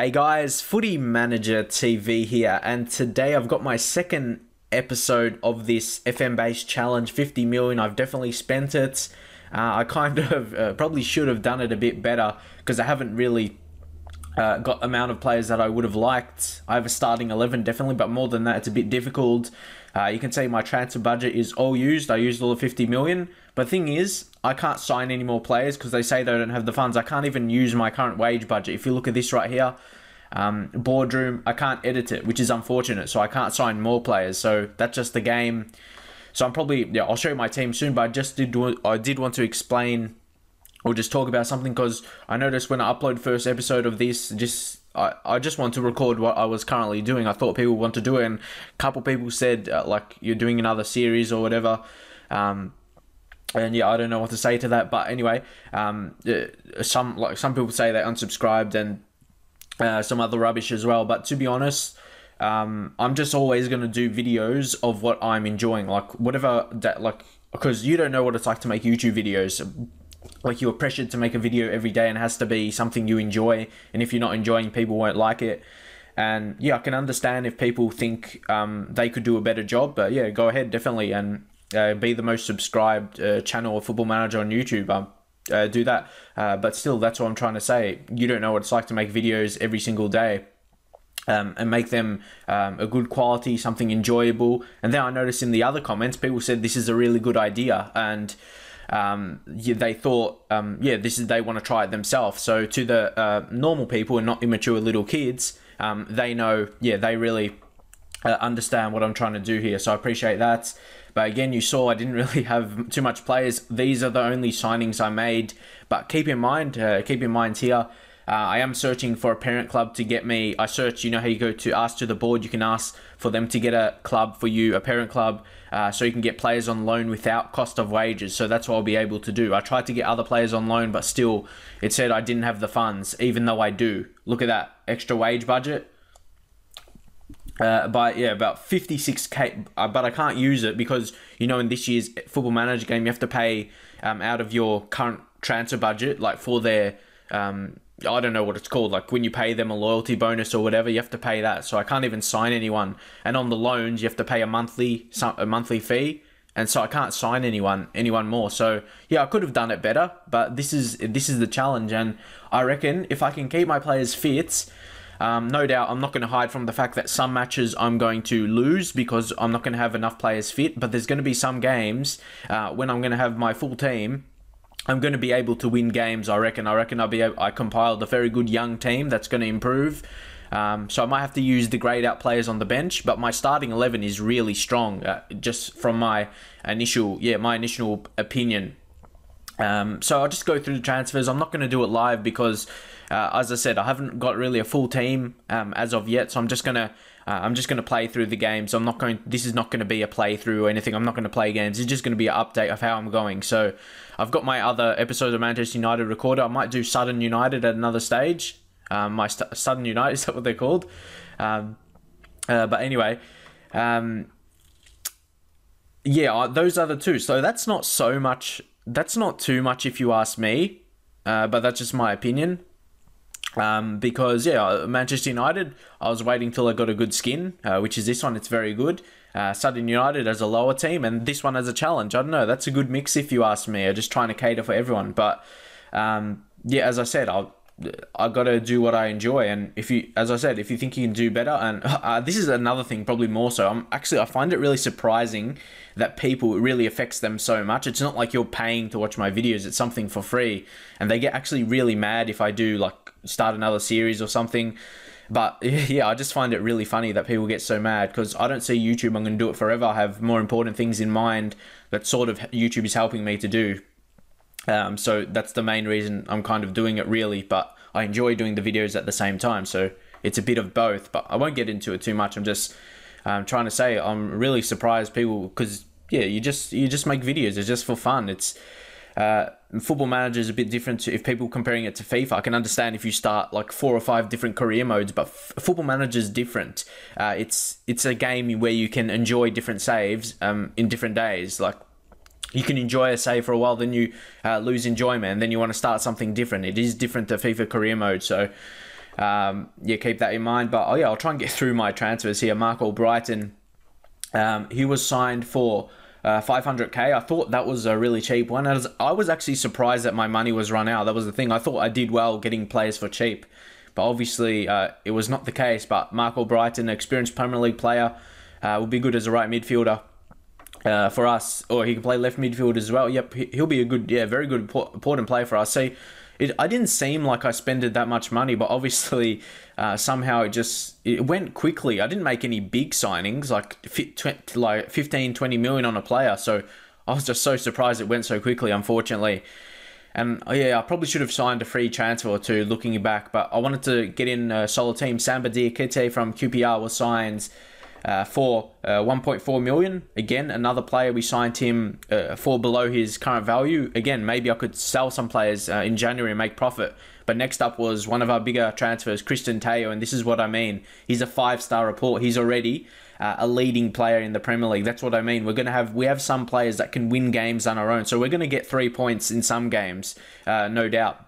Hey guys, Footy Manager TV here, and today I've got my second episode of this FM-based challenge, 50 million. I've definitely spent it. I kind of probably should have done it a bit better because I haven't really got the amount of players that I would have liked. I have a starting 11 definitely, but more than that, it's a bit difficult. You can see my transfer budget is all used. I used all the 50 million. But the thing is, I can't sign any more players because they say they don't have the funds. I can't even use my current wage budget. If you look at this right here, boardroom, I can't edit it, which is unfortunate. So I can't sign more players. So that's just the game. So I'm probably, yeah, I'll show you my team soon. But I did want to explain or just talk about something because I noticed when I upload first episode of this, I just want to record what I was currently doing. I thought people want to do it, and a couple people said like you're doing another series or whatever. And yeah, I don't know what to say to that. But anyway, some people say they unsubscribed and some other rubbish as well. But to be honest, I'm just always gonna do videos of what I'm enjoying, like whatever that because you don't know what it's like to make YouTube videos. Like, you're pressured to make a video every day and it has to be something you enjoy, and if you're not enjoying, people won't like it. And yeah, I can understand if people think they could do a better job, but yeah, go ahead definitely and be the most subscribed channel of Football Manager on YouTube. Do that, but still, that's what I'm trying to say. You don't know what it's like to make videos every single day and make them a good quality, something enjoyable. And then I noticed in the other comments, people said this is a really good idea, and they thought, they want to try it themselves. So to the normal people and not immature little kids, they know, they really understand what I'm trying to do here. So I appreciate that. But again, you saw I didn't really have too much players. These are the only signings I made. But keep in mind here, I am searching for a parent club to get me. I search, you know how you go to ask to the board, you can ask for them to get a club for you, a parent club, so you can get players on loan without cost of wages. So that's what I'll be able to do. I tried to get other players on loan, but still, it said I didn't have the funds, even though I do. Look at that, extra wage budget. About 56k, but I can't use it because, you know, in this year's Football Manager game, you have to pay out of your current transfer budget, like for their... I don't know what it's called, like when you pay them a loyalty bonus or whatever, you have to pay that. So I can't even sign anyone. And on the loans, you have to pay a monthly fee, and so I can't sign anyone more. So yeah, I could have done it better, but this is the challenge. And I reckon if I can keep my players fit, no doubt I'm not going to hide from the fact that some matches I'm going to lose because I'm not going to have enough players fit. But there's going to be some games when I'm going to have my full team, I'm going to be able to win games, I reckon. I compiled a very good young team that's going to improve. So I might have to use the grayed out players on the bench, but my starting 11 is really strong, just from my initial opinion. So I'll just go through the transfers. I'm not going to do it live because, as I said, I haven't got really a full team as of yet. So I'm just gonna play through the games. This is not going to be a playthrough or anything. I'm not going to play games. It's just going to be an update of how I'm going. So I've got my other episodes of Manchester United recorded. I might do Sudden United at another stage. Sudden United, is that what they're called? But anyway, those are the two. So that's not so much. That's not too much if you ask me. But that's just my opinion. Because Manchester United, I was waiting till I got a good skin, which is this one. It's very good. Sudden United as a lower team, and this one as a challenge. I don't know. That's a good mix if you ask me. I'm just trying to cater for everyone. But as I said, I gotta do what I enjoy. And if you think you can do better, and this is another thing, probably more so. I find it really surprising that it really affects them so much. It's not like you're paying to watch my videos. It's something for free, and they get actually really mad if I do like start another series or something. But yeah, I just find it really funny that people get so mad because I don't see YouTube. I'm going to do it forever. I have more important things in mind that sort of YouTube is helping me to do. So that's the main reason I'm kind of doing it, really. But I enjoy doing the videos at the same time. So it's a bit of both. But I won't get into it too much. I'm just trying to say I'm really surprised people because you just make videos. It's just for fun. It's Football Manager is a bit different to if people comparing it to FIFA. I can understand if you start like 4 or 5 different career modes, but Football Manager is different. It's a game where you can enjoy different saves in different days. Like you can enjoy a save for a while, then you lose enjoyment, and then you want to start something different. It is different to FIFA career mode. So Yeah, keep that in mind. But yeah, I'll try and get through my transfers here. Marco Brighton, he was signed for 500k. I thought that was a really cheap one. I was actually surprised that my money was run out. That was the thing. I thought I did well getting players for cheap, but obviously it was not the case. But Marco Brighton, experienced Premier League player, will be good as a right midfielder for us, or he can play left midfield as well. Yep, he'll be a good, very good important player for us. See, I didn't seem like I spended that much money, but obviously somehow it went quickly. I didn't make any big signings, like 15, 20 million on a player. So I was just so surprised it went so quickly, unfortunately. And yeah, I probably should have signed a free transfer or two looking back, but I wanted to get in a solid team. Samba Diakite from QPR was signed for 1.4 million. Again, another player, we signed him for below his current value. Again, maybe I could sell some players in January and make profit. But next up was one of our bigger transfers, Christian Teo, and this is what I mean. He's a 5-star report. He's already a leading player in the Premier League. That's what I mean. We have some players that can win games on our own. So we're going to get 3 points in some games, no doubt.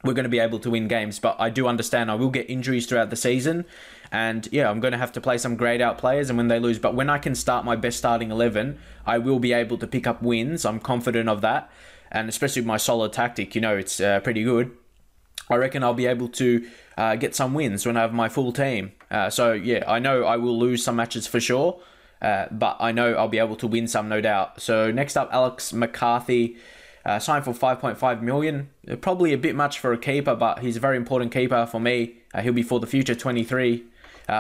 We're going to be able to win games, but I do understand I will get injuries throughout the season. And yeah, I'm going to have to play some grayed out players and when they lose. But when I can start my best starting 11, I will be able to pick up wins. I'm confident of that. And especially with my solid tactic, it's pretty good. I reckon I'll be able to get some wins when I have my full team. So yeah, I know I will lose some matches for sure. But I know I'll be able to win some, no doubt. So next up, Alex McCarthy. Signed for 5.5 million. Probably a bit much for a keeper, but he's a very important keeper for me. He'll be for the future, 23.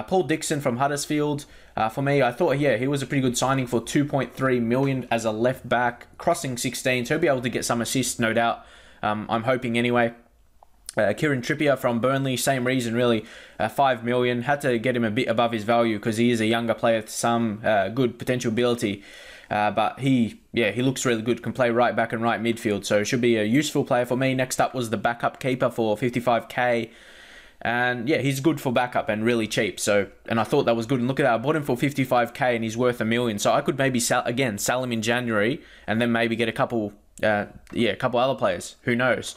Paul Dixon from Huddersfield. For me, I thought, he was a pretty good signing for 2.3 million as a left back, crossing 16. So he'll be able to get some assists, no doubt. I'm hoping anyway. Kieran Trippier from Burnley, same reason really, 5 million. Had to get him a bit above his value because he is a younger player with some good potential ability. But he looks really good, can play right back and right midfield, so should be a useful player for me. Next up was the backup keeper for 55k. And yeah, he's good for backup and really cheap. So, and I thought that was good. And look at that, I bought him for 55k and he's worth $1 million. So I could maybe sell him in January and then maybe get a couple other players. Who knows?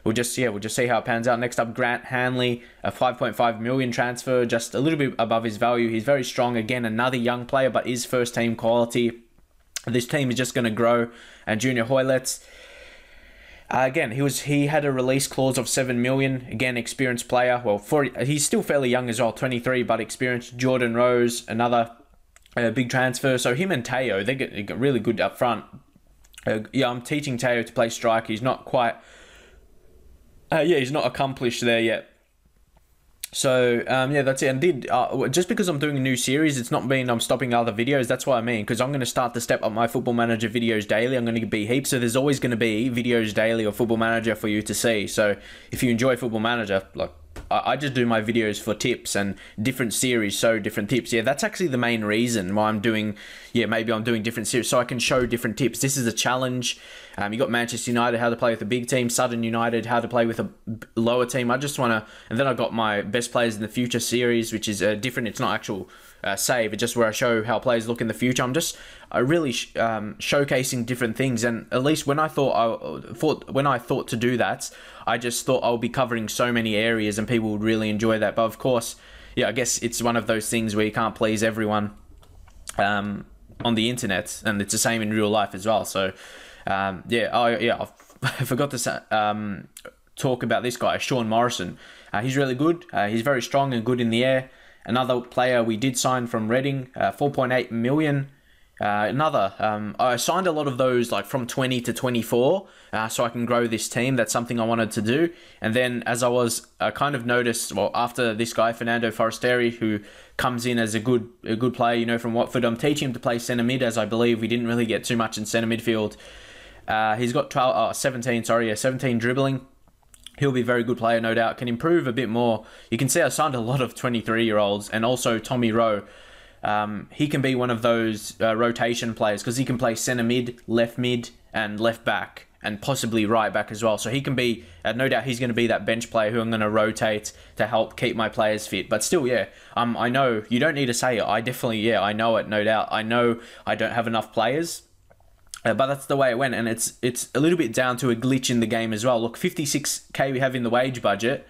We'll just see how it pans out. Next up, Grant Hanley, a 5.5 million transfer, just a little bit above his value. He's very strong. Again, another young player, but is first team quality. This team is just going to grow. And Junior Hoylett, again, he had a release clause of 7 million. Again, experienced player. Well, he's still fairly young as well, 23, but experienced. Jordan Rose, another big transfer. So him and Teo, they get really good up front. I'm teaching Teo to play striker. He's not quite... he's not accomplished there yet. So, that's it. And just because I'm doing a new series, it's not mean I'm stopping other videos. That's what I mean, because I'm going to start to step up my Football Manager videos daily. I'm going to be heaps. So there's always going to be videos daily or Football Manager for you to see. So if you enjoy Football Manager, I just do my videos for tips and different series, so different tips. Yeah, that's actually the main reason why I'm doing, maybe I'm doing different series, so I can show different tips. This is a challenge. You got Manchester United, how to play with a big team, Sutton United, how to play with a lower team. I just want to, and then I got my best players in the future series, which is different. It's not actual save, it's just where I show how players look in the future. I'm just really showcasing different things, and at least when I thought to do that, I just thought I'll be covering so many areas and people would really enjoy that. But of course, I guess it's one of those things where you can't please everyone on the internet, and it's the same in real life as well. So I forgot to talk about this guy, Sean Morrison. He's really good. He's very strong and good in the air. Another player we did sign from Reading, 4.8 million. I signed a lot of those like from 20 to 24, so I can grow this team. That's something I wanted to do. And then as I kind of noticed, after this guy, Fernando Forestieri, who comes in as a good player, from Watford, I'm teaching him to play centre mid, as I believe we didn't really get too much in centre midfield. He's got 17 dribbling. He'll be a very good player, no doubt. Can improve a bit more. You can see I signed a lot of 23-year-olds, and also Tommy Rowe. He can be one of those rotation players because he can play centre mid, and left back, and possibly right back as well. So he can be, no doubt he's going to be that bench player who I'm going to rotate to help keep my players fit. But still, I know, you don't need to say it. I definitely, I know it, no doubt. I know I don't have enough players. But that's the way it went, and it's a little bit down to a glitch in the game as well. Look, 56k we have in the wage budget,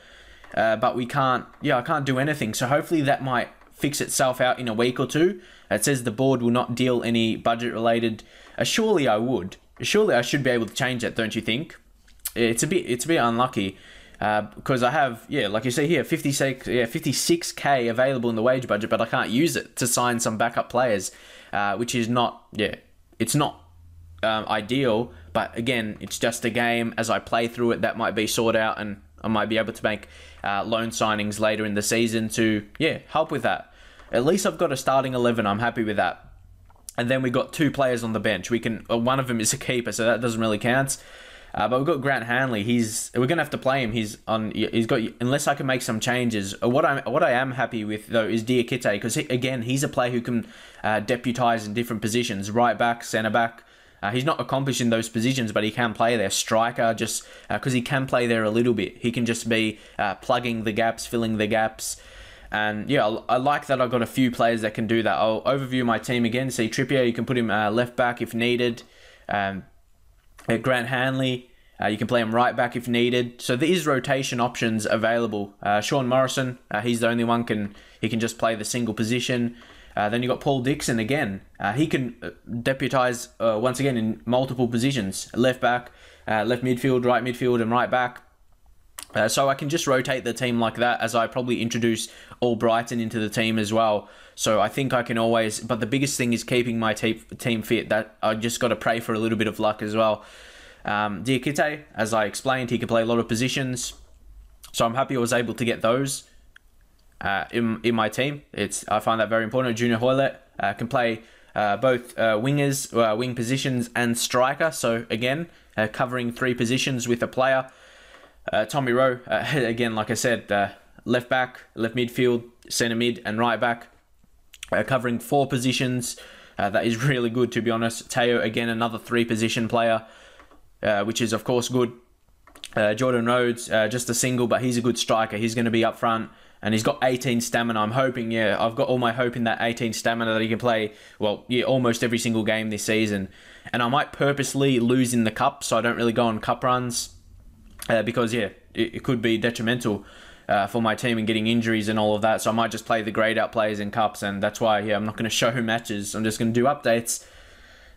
but we can't. Yeah, I can't do anything. So hopefully that might fix itself out in a week or two. It says the board will not deal any budget related. Surely I would. Surely I should be able to change that, don't you think? It's a bit unlucky. Because I have, like you see here, 56k available in the wage budget, but I can't use it to sign some backup players, which is not, it's not ideal. But again, it's just a game. As I play through it, that might be sorted out, and I might be able to make loan signings later in the season to, help with that. At least I've got a starting 11. I'm happy with that. And then we got 2 players on the bench. We can, one of them is a keeper, so that doesn't really count. But we've got Grant Hanley. We're gonna have to play him. He's got, unless I can make some changes. What I am happy with though is Diakite, because he's a player who can deputise in different positions, right back, centre back. He's not accomplished in those positions, but he can play there. Striker, just because he can play there a little bit. He can just be plugging the gaps, filling the gaps. And I like that I've got a few players that can do that. I'll overview my team again. See, Trippier, you can put him left back if needed. Grant Hanley, you can play him right back if needed. So there is rotation options available. Sean Morrison, he's the only one he can just play the single position. Then you got Paul Dixon again. He can deputise once again in multiple positions: left back, left midfield, right midfield, and right back. So I can just rotate the team like that, as I probably introduce Albrighton into the team as well. So I think I can always, but the biggest thing is keeping my team fit. That I just got to pray for a little bit of luck as well. Diakite, as I explained, he can play a lot of positions. So I'm happy I was able to get those in my team. I find that very important. Junior Hoylett can play both wingers, wing positions, and striker. So again, covering 3 positions with a player. Tommy Rowe, again, like I said, left back, left midfield, centre mid, and right back, covering 4 positions. That is really good, to be honest. Teo, again, another 3-position player, which is, of course, good. Jordan Rhodes, just a single, but he's a good striker. He's going to be up front, and he's got 18 stamina. I'm hoping, I've got all my hope in that 18 stamina that he can play, almost every single game this season. And I might purposely lose in the cup, so I don't really go on cup runs. Because it could be detrimental for my team and getting injuries and all of that. So I might just play the grayed out players in cups, and that's why I'm not going to show matches. I'm just going to do updates,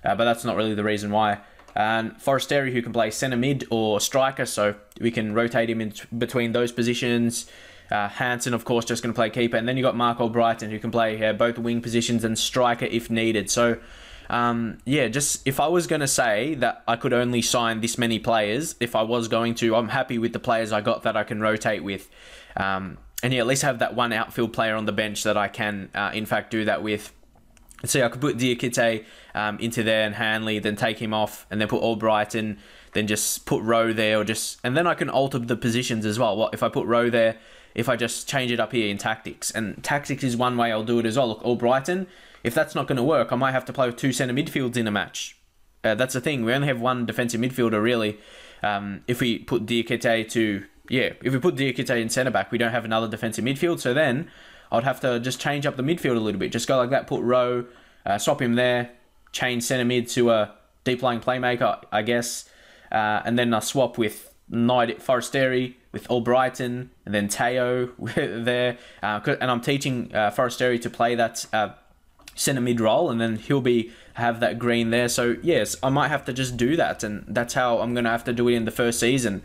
but that's not really the reason why. And Forestieri, who can play centre mid or striker, so we can rotate him in between those positions. Hansen, of course, just going to play keeper, and then you got Mark Albrighton, who can play both wing positions and striker if needed. So just if I was going to say that I could only sign this many players, if I was going to, I'm happy with the players I got that I can rotate with. And at least have that one outfield player on the bench that I can, in fact, do that with. So I could put Diakite into there and Hanley, then take him off, and then put Albrighton, then just put Rowe there, and then I can alter the positions as well. What if I put Rowe there? If I just change it up here in tactics, and tactics is one way I'll do it as well. Look, Albrighton. If that's not going to work, I might have to play with 2 centre midfields in a match. That's the thing. We only have 1 defensive midfielder, really. If we put Diakite in centre back, we don't have another defensive midfield. So then I'd have to just change up the midfield a little bit. Just go like that, put Rowe, swap him there, change centre mid to a deep lying playmaker, I guess. And then I swap with Forestieri, with Albrighton, and then Teo there. And I'm teaching Forestieri to play that centre mid role, and then he'll have that green there. So yes, I might have to just do that, and that's how I'm going to have to do it in the first season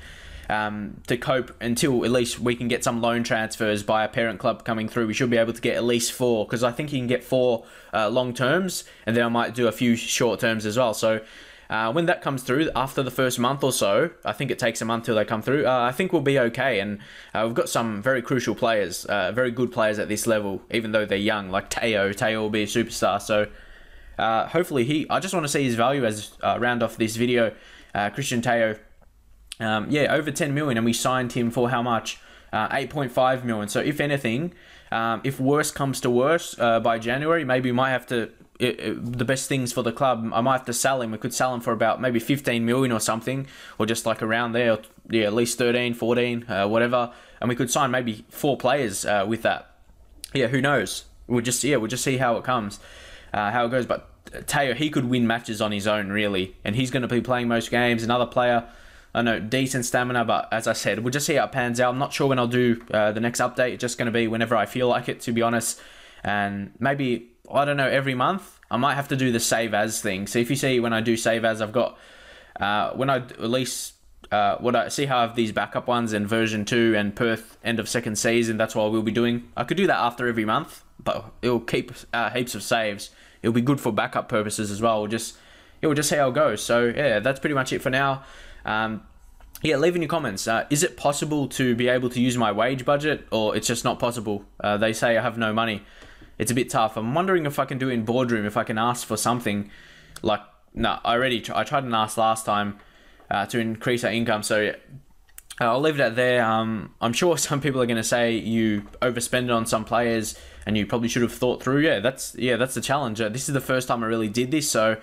to cope until at least we can get some loan transfers by a parent club coming through. We should be able to get at least 4, because I think you can get 4 long terms, and then I might do a few short terms as well. So when that comes through, after the first month or so, I think it takes a month till they come through, I think we'll be okay. And we've got some very crucial players, very good players at this level, even though they're young, like Teo. Teo will be a superstar. So hopefully I just want to see his value as round off this video. Christian Teo, over 10 million, and we signed him for how much? 8.5 million. So if anything, if worse comes to worse, by January, maybe we might have to, the best things for the club, I might have to sell him. We could sell him for about maybe 15 million or something, or just like around there, at least 13, 14, whatever. And we could sign maybe 4 players with that. Who knows? We'll just see how it comes, how it goes. But Teo, he could win matches on his own, really, and he's going to be playing most games. Another player, I know, decent stamina, but as I said, we'll just see how it pans out. I'm not sure when I'll do the next update. It's just going to be whenever I feel like it, to be honest. And maybe, I don't know, every month, I might have to do the save as thing. So if you see when I do save as, I've got, when I release, what I see how I have these backup ones in version 2 and Perth end of second season, that's what I will be doing. I could do that after every month, but it'll keep heaps of saves. It'll be good for backup purposes as well. We'll just see how it goes. So yeah, that's pretty much it for now. Yeah, leave in your comments. Is it possible to be able to use my wage budget, or it's just not possible? They say I have no money. It's a bit tough. I'm wondering if I can do it in boardroom, if I can ask for something like, no, I tried and asked last time to increase our income. So yeah, I'll leave it at there. I'm sure some people are going to say you overspend on some players and you probably should have thought through. Yeah, that's the challenge. This is the first time I really did this, so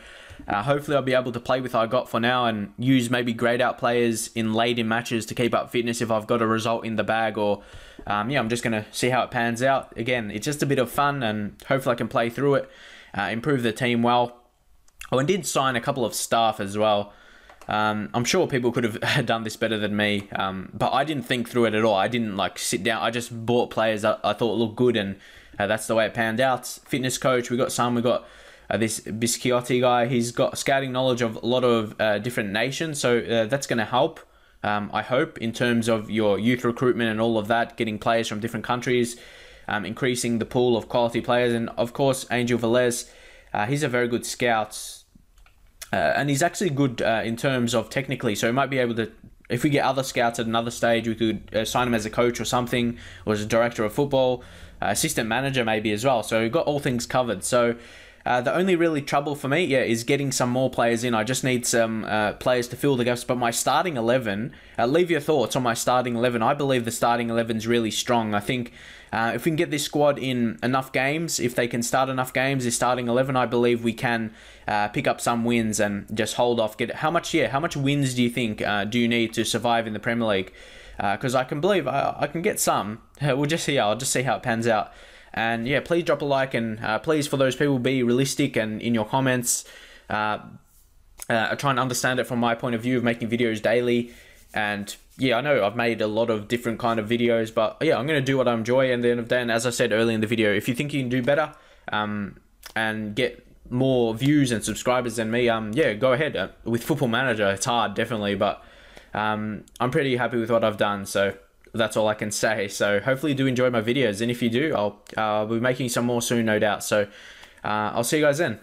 hopefully I'll be able to play with what I got for now and use maybe grade out players in late in matches to keep up fitness if I've got a result in the bag, or yeah, I'm just going to see how it pans out. Again, it's just a bit of fun and hopefully I can play through it, improve the team well. Oh, and did sign a couple of staff as well. I'm sure people could have done this better than me, but I didn't think through it at all. I didn't like sit down. I just bought players that I thought looked good, and that's the way it panned out. Fitness coach, we got this Bisciotti guy. He's got scouting knowledge of a lot of different nations, so that's going to help, I hope, in terms of your youth recruitment and all of that, getting players from different countries, increasing the pool of quality players. And of course, Angel Velez, he's a very good scout, and he's actually good in terms of technically, so he might be able to, if we get other scouts at another stage, we could sign him as a coach or something, or as a director of football, assistant manager maybe as well. So we've got all things covered. So the only really trouble for me, is getting some more players in. I just need some players to fill the gaps. But my starting 11, leave your thoughts on my starting 11. I believe the starting 11 is really strong. I think if we can get this squad in enough games, if they can start enough games, this starting 11, I believe we can pick up some wins and just hold off. How much wins do you think do you need to survive in the Premier League? Because I can believe I can get some. We'll just see. I'll just see how it pans out. And yeah, please drop a like, and please, for those people, be realistic and in your comments. Try and understand it from my point of view of making videos daily. And yeah, I know I've made a lot of different kind of videos, but yeah, I'm going to do what I enjoy. And at the end of the day, and as I said earlier in the video, if you think you can do better and get more views and subscribers than me, yeah, go ahead. With Football Manager, it's hard, definitely, but I'm pretty happy with what I've done. So that's all I can say. So hopefully you do enjoy my videos, and if you do, I'll be making some more soon, no doubt. So I'll see you guys then.